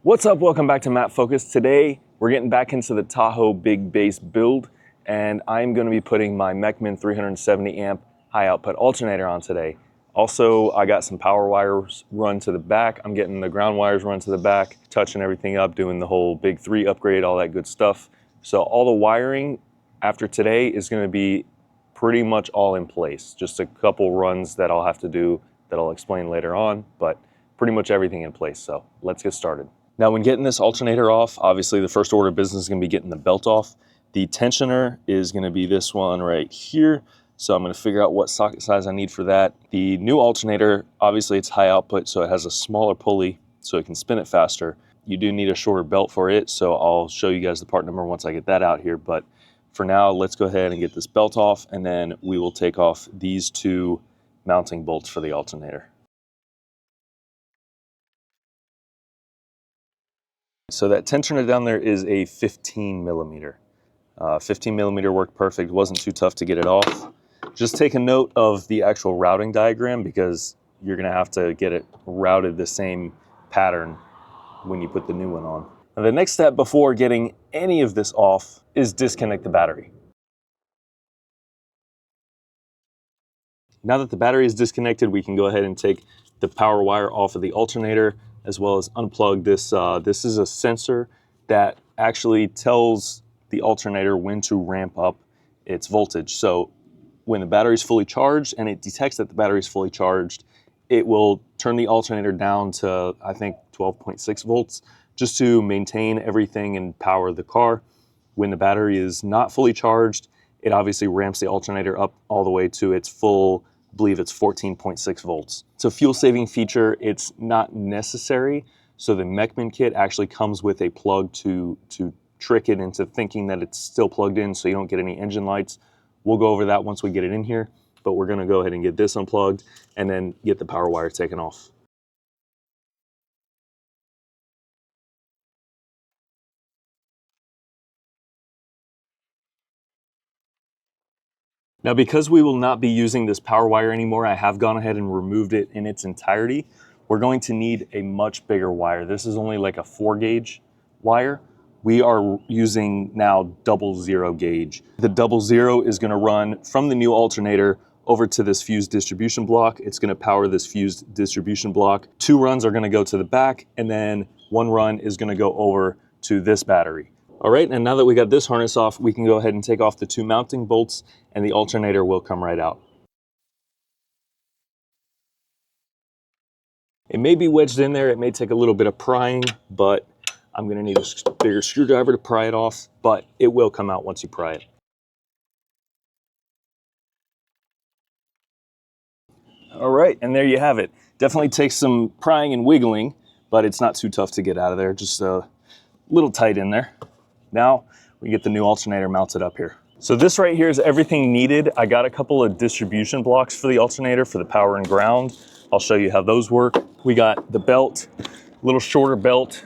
What's up? Welcome back to MattFocused. Today we're getting back into the Tahoe big bass build, and I'm going to be putting my Mechman 370 amp high output alternator on today. Also, I got some power wires run to the back. I'm getting the ground wires run to the back, touching everything up, doing the whole big 3 upgrade, all that good stuff. So all the wiring after today is going to be pretty much all in place. Just a couple runs that I'll have to do that I'll explain later on, but pretty much everything in place. So let's get started. Now, when getting this alternator off, obviously the first order of business is going to be getting the belt off. The tensioner is going to be this one right here. So I'm going to figure out what socket size I need for that. The new alternator, obviously it's high output, so it has a smaller pulley so it can spin it faster. You do need a shorter belt for it, so I'll show you guys the part number once I get that out here. But for now, let's go ahead and get this belt off, and then we will take off these 2 mounting bolts for the alternator. So that tensioner down there is a 15 millimeter. 15 millimeter worked perfect, wasn't too tough to get it off. Just take a note of the actual routing diagram because you're gonna have to get it routed the same pattern when you put the new one on. Now, the next step before getting any of this off is disconnect the battery. Now that the battery is disconnected, we can go ahead and take the power wire off of the alternator, as well as unplug this. This is a sensor that actually tells the alternator when to ramp up its voltage. So when the battery is fully charged and it detects that the battery is fully charged, it will turn the alternator down to, I think, 12.6 volts, just to maintain everything and power the car. When the battery is not fully charged, it obviously ramps the alternator up all the way to its full, I believe it's 14.6 volts. It's a fuel-saving feature. It's not necessary. So the Mechman kit actually comes with a plug to trick it into thinking that it's still plugged in so you don't get any engine lights. We'll go over that once we get it in here, but we're gonna go ahead and get this unplugged and then get the power wire taken off. Now, because we will not be using this power wire anymore, I have gone ahead and removed it in its entirety. We're going to need a much bigger wire. This is only like a 4 gauge wire. We are using now 00 gauge. The 00 is gonna run from the new alternator over to this fused distribution block. It's gonna power this fused distribution block. 2 runs are gonna go to the back, and then 1 run is gonna go over to this battery. All right, and now that we got this harness off, we can go ahead and take off the 2 mounting bolts, and the alternator will come right out. It may be wedged in there, it may take a little bit of prying, but I'm gonna need a bigger screwdriver to pry it off, but it will come out once you pry it. All right, and there you have it. Definitely takes some prying and wiggling, but it's not too tough to get out of there, just a little tight in there. Now we get the new alternator mounted up here. So this right here is everything needed. I got a couple of distribution blocks for the alternator for the power and ground. I'll show you how those work. We got the belt, a little shorter belt.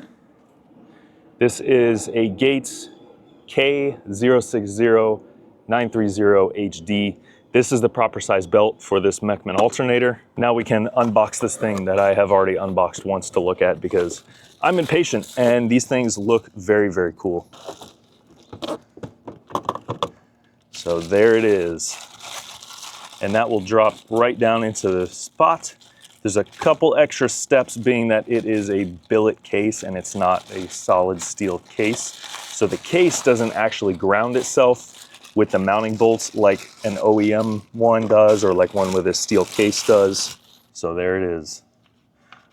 This is a Gates K060930HD. This is the proper size belt for this Mechman alternator. Now we can unbox this thing that I have already unboxed once to look at because I'm impatient and these things look very, very cool. So there it is. And that will drop right down into the spot. There's a couple extra steps being that it is a billet case and it's not a solid steel case. So the case doesn't actually ground itself with the mounting bolts like an OEM one does or like one with a steel case does. So there it is.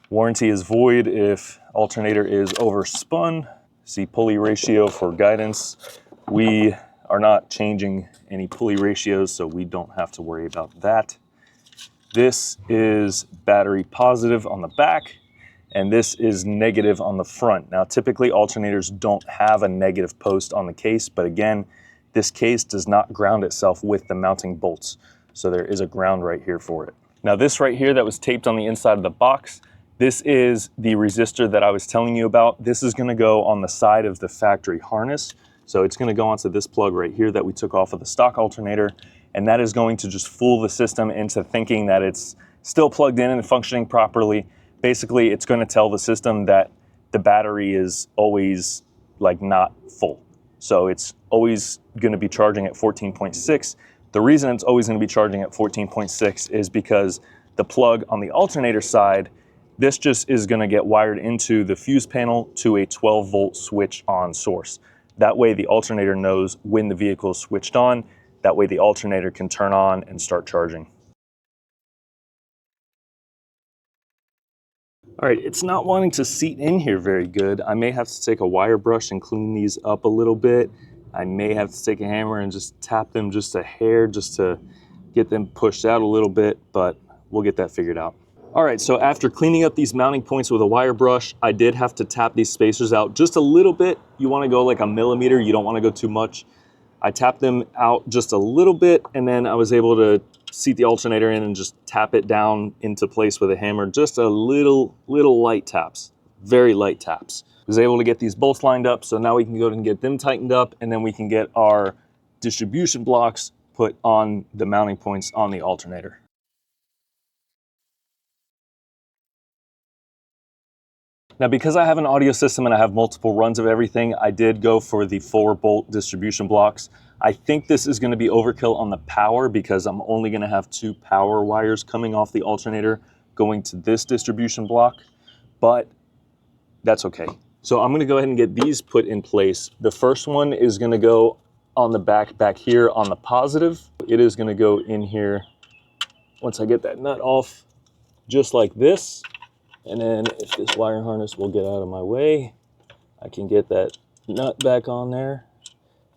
Warranty is void if alternator is overspun. See pulley ratio for guidance. We are not changing any pulley ratios, so we don't have to worry about that. This is battery positive on the back, and this is negative on the front. Now, typically alternators don't have a negative post on the case, but again, this case does not ground itself with the mounting bolts. So there is a ground right here for it. Now this right here that was taped on the inside of the box, this is the resistor that I was telling you about. This is gonna go on the side of the factory harness. So it's gonna go onto this plug right here that we took off of the stock alternator, and that is going to just fool the system into thinking that it's still plugged in and functioning properly. Basically, it's gonna tell the system that the battery is always like not full. So it's always going to be charging at 14.6. The reason it's always going to be charging at 14.6 is because the plug on the alternator side, this just is going to get wired into the fuse panel to a 12 volt switch on source. That way the alternator knows when the vehicle is switched on. That way the alternator can turn on and start charging. All right, it's not wanting to seat in here very good. I may have to take a wire brush and clean these up a little bit. I may have to take a hammer and just tap them just a hair just to get them pushed out a little bit, but we'll get that figured out. All right, so after cleaning up these mounting points with a wire brush, I did have to tap these spacers out just a little bit. You wanna go like a millimeter, you don't wanna go too much. I tapped them out just a little bit, and then I was able to seat the alternator in and just tap it down into place with a hammer. Just a little light taps, very light taps. I was able to get these bolts lined up, so now we can go and get them tightened up, and then we can get our distribution blocks put on the mounting points on the alternator. Now, because I have an audio system and I have multiple runs of everything, I did go for the 4-bolt distribution blocks. I think this is going to be overkill on the power because I'm only going to have 2 power wires coming off the alternator going to this distribution block, but that's okay. So I'm going to go ahead and get these put in place. The first one is going to go on the back here on the positive. It is going to go in here once I get that nut off, just like this. And then if this wire harness will get out of my way, I can get that nut back on there,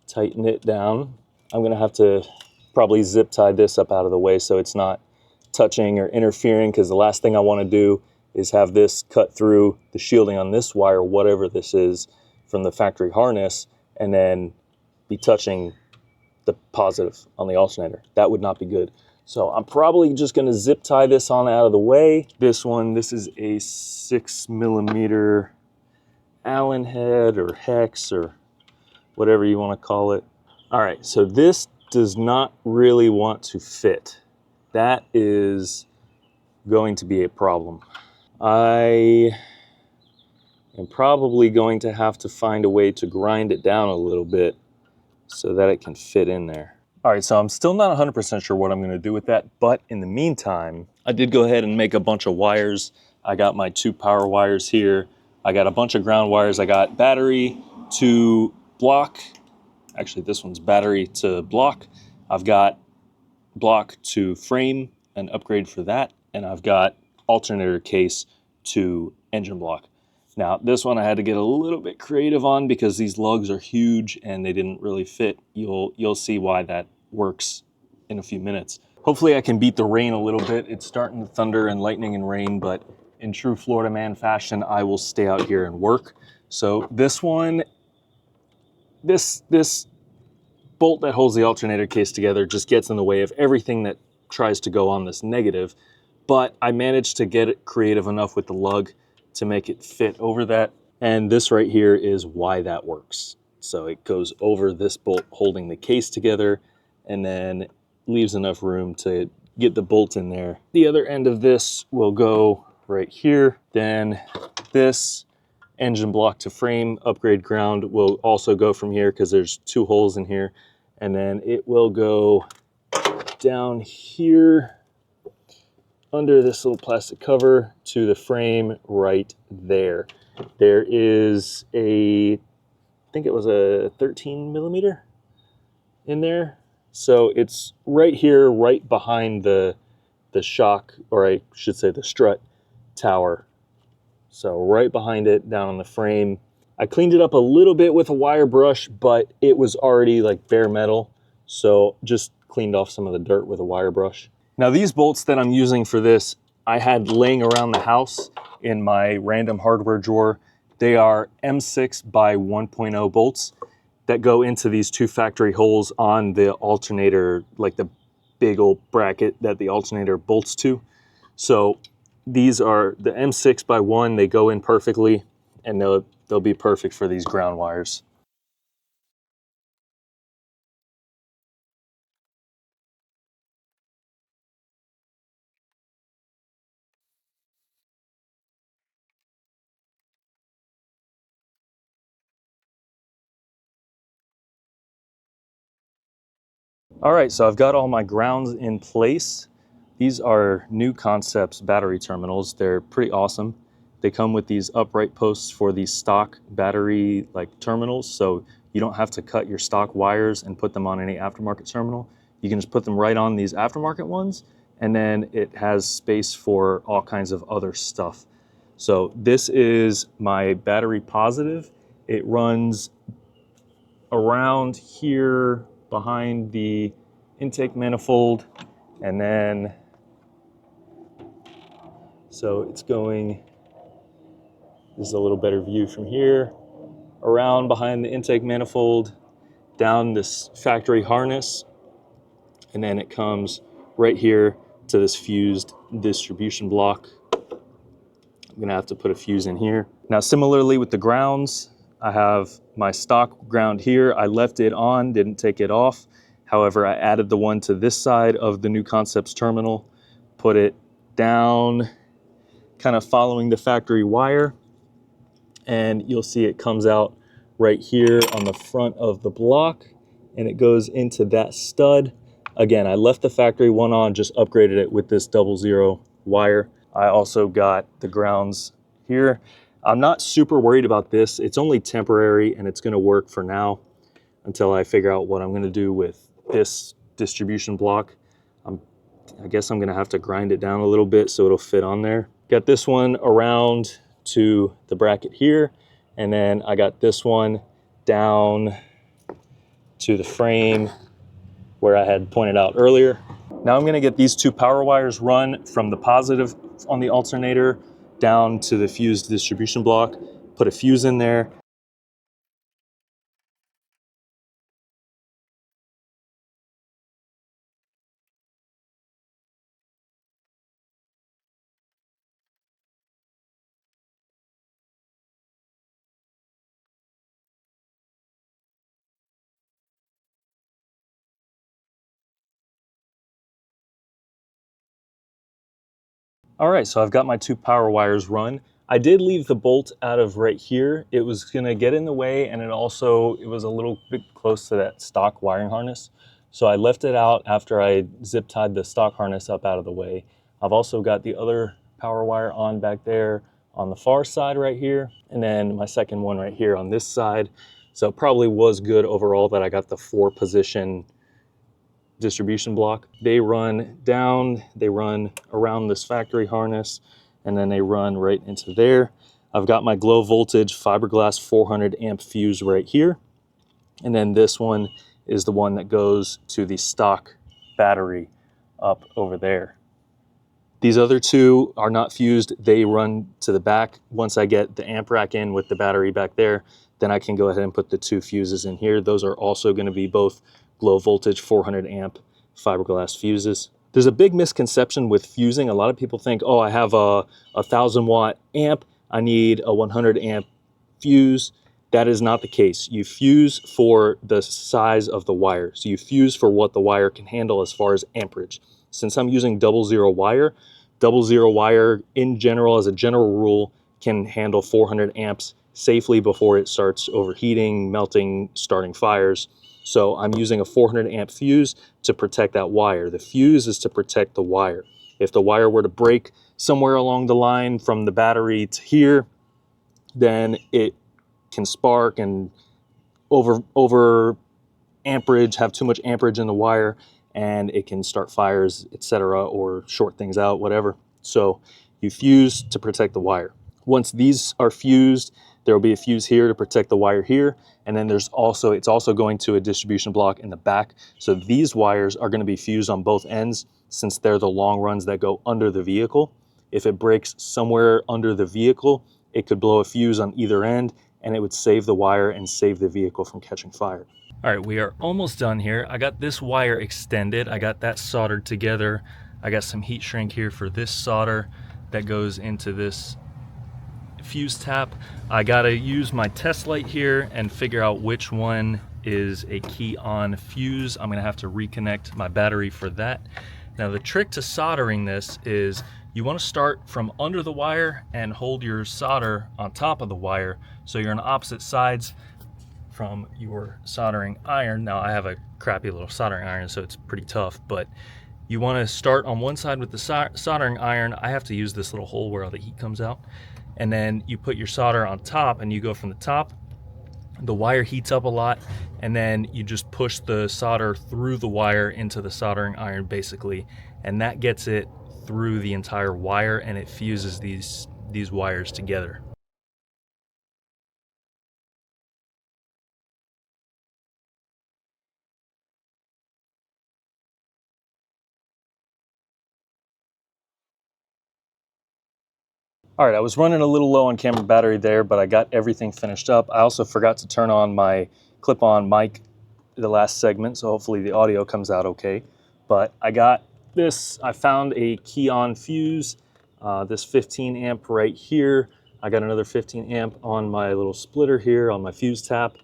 tighten it down. I'm gonna have to probably zip tie this up out of the way so it's not touching or interfering, because the last thing I wanna do is have this cut through the shielding on this wire, whatever this is, from the factory harness, and then be touching the positive on the alternator. That would not be good. So I'm probably just gonna zip tie this on out of the way. This is a 6mm Allen head or hex or whatever you wanna call it. All right, so this does not really want to fit. That is going to be a problem. I am probably going to have to find a way to grind it down a little bit so that it can fit in there. All right, so I'm still not 100% sure what I'm gonna do with that, but in the meantime, I did go ahead and make a bunch of wires. I got my 2 power wires here. I got a bunch of ground wires. I got battery to block. Actually, this one's battery to block. I've got block to frame, an upgrade for that, and I've got alternator case to engine block. Now, this one I had to get a little bit creative on because these lugs are huge and they didn't really fit. You'll see why that works in a few minutes. Hopefully I can beat the rain a little bit. It's starting to thunder and lightning and rain, but in true Florida man fashion, I will stay out here and work. So this one, this bolt that holds the alternator case together just gets in the way of everything that tries to go on this negative, but I managed to get it creative enough with the lug to make it fit over that. And this right here is why that works. So it goes over this bolt holding the case together and then leaves enough room to get the bolt in there. The other end of this will go right here. Then this engine block to frame upgrade ground will also go from here because there's 2 holes in here. And then it will go down here under this little plastic cover to the frame right there. There is I think it was a 13mm in there. So it's right here, right behind the shock, or I should say the strut tower. So right behind it, down on the frame. I cleaned it up a little bit with a wire brush, but it was already like bare metal. So just cleaned off some of the dirt with a wire brush. Now these bolts that I'm using for this, I had laying around the house in my random hardware drawer. They are M6 by 1.0 bolts that go into these 2 factory holes on the alternator, like the big old bracket that the alternator bolts to. So these are the M6 by 1, they go in perfectly, and they'll be perfect for these ground wires. All right, so I've got all my grounds in place. These are New Concepts battery terminals. They're pretty awesome. They come with these upright posts for these stock battery like terminals, so you don't have to cut your stock wires and put them on any aftermarket terminal. You can just put them right on these aftermarket ones, and then it has space for all kinds of other stuff. So this is my battery positive. It runs around here behind the intake manifold, and then so it's going, this is a little better view from here, around behind the intake manifold, down this factory harness, and then it comes right here to this fused distribution block. I'm gonna have to put a fuse in here. Now similarly with the grounds, I have my stock ground here. I left it on, didn't take it off. However, I added the one to this side of the New Concepts terminal, put it down, kind of following the factory wire, and you'll see it comes out right here on the front of the block, and it goes into that stud. Again, I left the factory one on, just upgraded it with this 00 wire. I also got the grounds here. I'm not super worried about this. It's only temporary and it's gonna work for now until I figure out what I'm gonna do with this distribution block. I guess I'm gonna have to grind it down a little bit so it'll fit on there. Got this one around to the bracket here, and then I got this one down to the frame where I had pointed out earlier. Now I'm gonna get these two power wires run from the positive on the alternator down to the fused distribution block, put a fuse in there. All right, so I've got my two power wires run. I did leave the bolt out of right here. It was gonna get in the way, and it was a little bit close to that stock wiring harness. So I left it out after I zip tied the stock harness up out of the way. I've also got the other power wire on back there on the far side right here, and then my second one right here on this side. So it probably was good overall that I got the 4-position distribution block. They run down, they run around this factory harness, and then they run right into there. I've got my glow voltage fiberglass 400 amp fuse right here. And then this one is the one that goes to the stock battery up over there. These other two are not fused. They run to the back. Once I get the amp rack in with the battery back there, then I can go ahead and put the two fuses in here. Those are also going to be both glow voltage 400 amp fiberglass fuses. There's a big misconception with fusing. A lot of people think, oh, I have a 1000 watt amp, I need a 100 amp fuse. That is not the case. You fuse for the size of the wire. So you fuse for what the wire can handle as far as amperage. Since I'm using 00 wire in general, as a general rule, can handle 400 amps safely before it starts overheating, melting, starting fires. So I'm using a 400 amp fuse to protect that wire. The fuse is to protect the wire. If the wire were to break somewhere along the line from the battery to here, then it can spark and over amperage, have too much amperage in the wire, and it can start fires, etc., or short things out, whatever. So you fuse to protect the wire. Once these are fused, there will be a fuse here to protect the wire here, and then it's also going to a distribution block in the back. So these wires are going to be fused on both ends since they're the long runs that go under the vehicle. If it breaks somewhere under the vehicle, it could blow a fuse on either end, and it would save the wire and save the vehicle from catching fire. All right, we are almost done here. I got this wire extended. I got that soldered together. I got some heat shrink here for this solder that goes into this fuse tap. I gotta use my test light here and figure out which one is a key on fuse. I'm gonna have to reconnect my battery for that. Now the trick to soldering this is you want to start from under the wire and hold your solder on top of the wire so you're on opposite sides. from your soldering iron. Now I have a crappy little soldering iron, so it's pretty tough, but you want to start on one side with the soldering iron. I have to use this little hole where all the heat comes out, and then you put your solder on top and you go from the top. The wire heats up a lot, and then you just push the solder through the wire into the soldering iron basically, and that gets it through the entire wire, and it fuses these wires together. All right, I was running a little low on camera battery there, but I got everything finished up. I also forgot to turn on my clip-on mic the last segment, so hopefully the audio comes out okay. But I got this, I found a key-on fuse, this 15 amp right here. I got another 15 amp on my little splitter here on my fuse tap.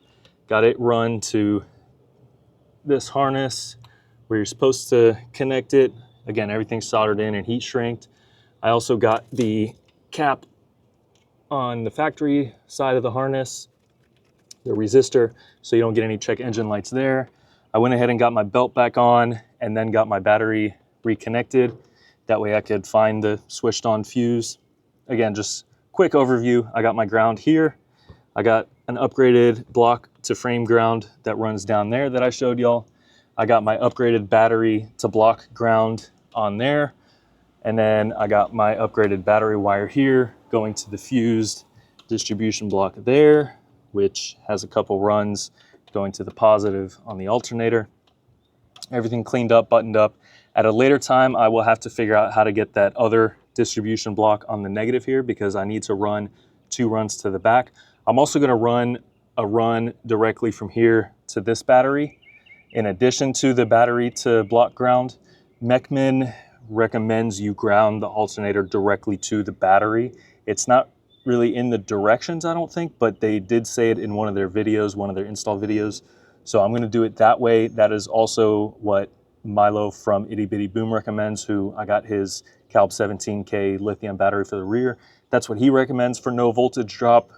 Got it run to this harness where you're supposed to connect it. Again, everything's soldered in and heat shrinked. I also got the cap on the factory side of the harness, the resistor, so you don't get any check engine lights there. I went ahead and got my belt back on and then got my battery reconnected. That way I could find the switched on fuse. Again, just quick overview. I got my ground here. I got an upgraded block to frame ground that runs down there that I showed y'all. I got my upgraded battery to block ground on there. And then I got my upgraded battery wire here going to the fused distribution block there, which has a couple runs going to the positive on the alternator. Everything cleaned up, buttoned up. At a later time, I will have to figure out how to get that other distribution block on the negative here because I need to run 2 runs to the back. I'm also going to run a run directly from here to this battery. In addition to the battery to block ground, Mechman recommends you ground the alternator directly to the battery. It's not really in the directions, I don't think, but they did say it in one of their videos, one of their install videos. So I'm going to do it that way. That is also what Milo from Itty Bitty Boom recommends, who I got his Calb 17K lithium battery for the rear. That's what he recommends for no voltage drop,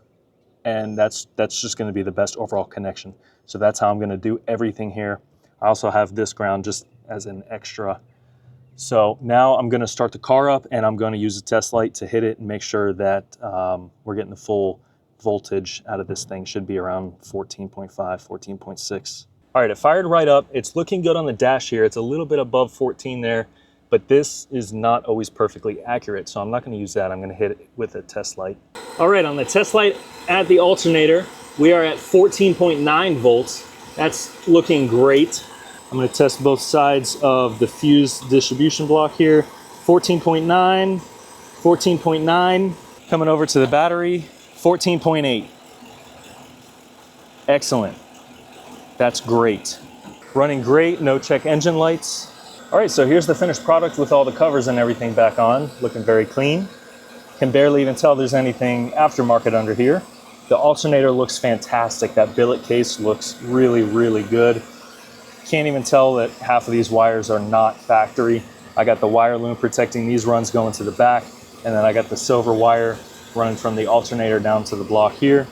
and that's just going to be the best overall connection. So that's how I'm going to do everything here. I also have this ground just as an extra. So now I'm going to start the car up, and I'm going to use a test light to hit it and make sure that we're getting the full voltage out of this thing. Should be around 14.5, 14.6. All right, it fired right up. It's looking good on the dash here. It's a little bit above 14 there, but this is not always perfectly accurate, so I'm not going to use that. I'm going to hit it with a test light. All right, on the test light at the alternator, we are at 14.9 volts. That's looking great. I'm going to test both sides of the fused distribution block here. 14.9, 14.9. Coming over to the battery, 14.8. Excellent. That's great. Running great, no check engine lights. All right, so here's the finished product with all the covers and everything back on. Looking very clean. Can barely even tell there's anything aftermarket under here. The alternator looks fantastic. That billet case looks really, really good. Can't even tell that half of these wires are not factory. I got the wire loom protecting these runs going to the back, and then I got the silver wire running from the alternator down to the block here.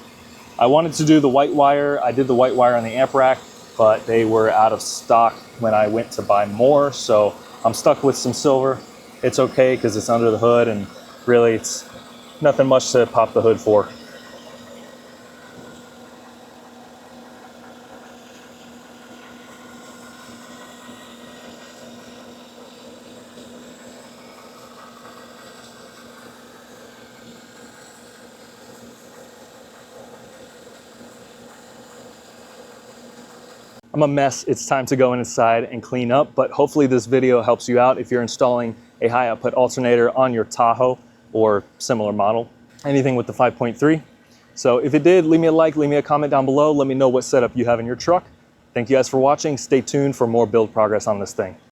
I wanted to do the white wire. I did the white wire on the amp rack, but they were out of stock when I went to buy more, so I'm stuck with some silver. It's okay because it's under the hood, and really it's nothing much to pop the hood for. I'm a mess. It's time to go inside and clean up, but hopefully this video helps you out if you're installing a high output alternator on your Tahoe or similar model, anything with the 5.3. So if it did, leave me a like, leave me a comment down below. Let me know what setup you have in your truck. Thank you guys for watching. Stay tuned for more build progress on this thing.